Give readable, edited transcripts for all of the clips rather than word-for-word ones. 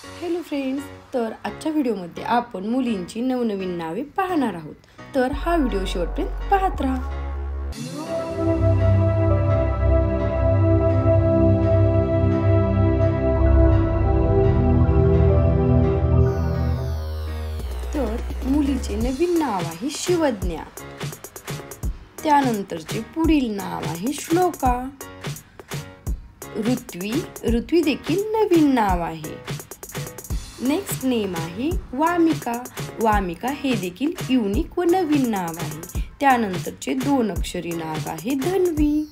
Hello friends, तर आजच्या व्हिडिओमध्ये आपण मुलींची नवनवीन नावे पाहणार आहोत. तर हा व्हिडिओ शेवटपर्यंत पाहत राहा. तर मुलीचे नवीन नाव आहे शिवज्ञा. त्यानंतरचे पुढील नाव आहे श्लोका. ऋत्वी देखील नवीन नाव आहे. नेक्स्ट नेम आहे वामिका हे देखील युनिक व नवीन नाव आहे. त्यानंतरचे 2 अक्षरी नाव आहे धन्वी.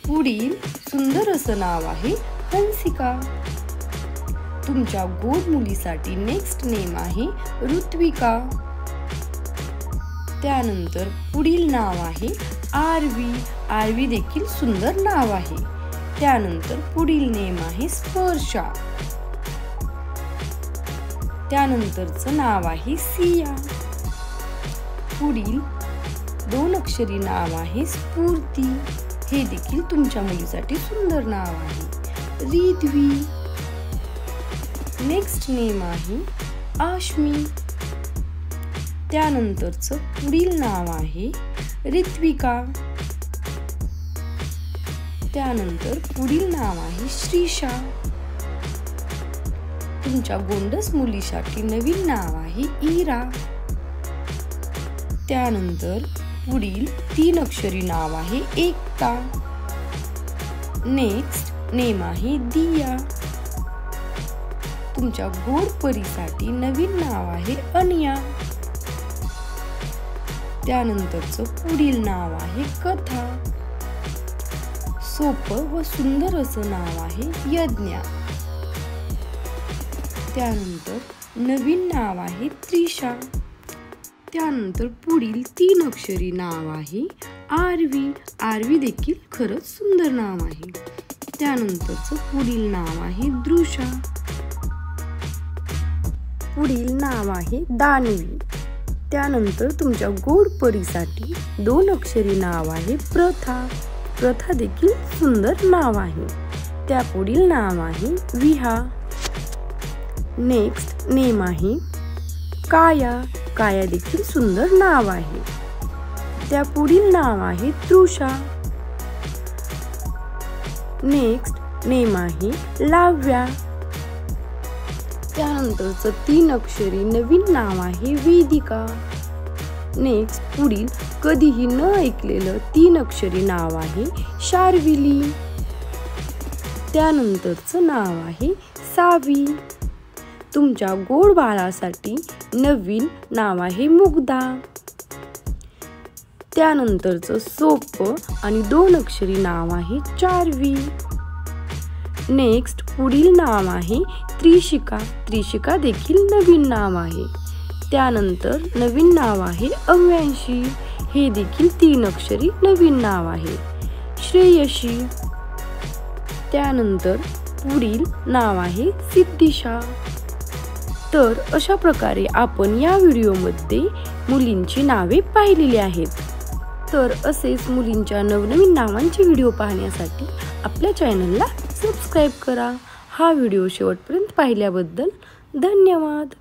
पुढील सुंदर असं नाव आहे हंसिका. तुमच्या गोड मुलीसाठी नेक्स्ट नेम आहे ऋत्विका. त्यानंतर पुढील नाव आहे आरवी देखील सुंदर नाव आहे. त्यानंतर पुढील नेम आहे स्पर्शा. त्यानंतरचं नाव आहे सिया. पुढील 2 अक्षरी नाव आहे स्फूर्ती. हे देखील तुमच्या मुलीसाठी सुंदर नाव आहे रिद्वी. नेक्स्ट नेम आहे आश्मी. त्यानंतरचं पुढील नाव आहे ऋत्विका. त्यानंतर पुढील नाव आहे श्रीशा. तुमच्या गोंडस मुलीसाठी नवीन नाव आहे इरा. त्यानंतर पुढील 3 अक्षरी नाव आहे एकता. नेक्स्ट नेम आहे दिया. तुमच्या गोड परीसाठी नवीन नाव आहे अनिया. त्यानंतरचं पुढील नाव आहे कथा. सोपं व सुंदर असं नाव आहे यज्ञा. त्यानंतर नवीन नाव आहे त्रिशा. त्यानंतर पुढील 3 अक्षरी नाव आहे आरवी देखील खरंच सुंदर नाव आहे. त्यानंतरचं पुढील नाव आहे दृशा. पुढील नाव आहे दानवी. त्यानंतर तुमच्या गोड परीसाठी 2 अक्षरी नाव आहे प्रथा देखील सुंदर नाव आहे. त्यापुढील नाव आहे विहा. नेक्स्ट नेम आहे काया देखील सुंदर नाव आहे. त्यापुढील नाव आहे तृषा. नेक्स्ट नेम आहे लाव्या. त्यानंतरचं 3 अक्षरी नवीन नाव आहे वेदिका. नेक्स्ट पुढील कधीही न ऐकलेलं 3 अक्षरी नाव आहे शार्विली. त्यानंतरचं नाव आहे सावी. तुमच्या गोड बाळासाठी नवीन नाव आहे मुग्धा. त्यानंतरचं सोपं आणि 2 अक्षरी नाव आहे चार्वी. नेक्स्ट पुढील नाव आहे त्रिशिका देखील नवीन नाव आहे. त्यानंतर नवीन नाव आहे अव्यांशी. हे देखील 3 अक्षरी नवीन नाव आहे श्रेयशी. त्यानंतर पुढील नाव आहे सिद्धिशा. तर अशा प्रकारे आपण या व्हिडिओमध्ये मुलींची नावे पाहिलेली आहेत. तर असेच मुलींच्या नवनवीन नावांचे व्हिडिओ पाहण्यासाठी आपल्या चॅनलला सबस्क्राईब करा. हा व्हिडिओ शेवटपर्यंत पाहिल्याबद्दल धन्यवाद.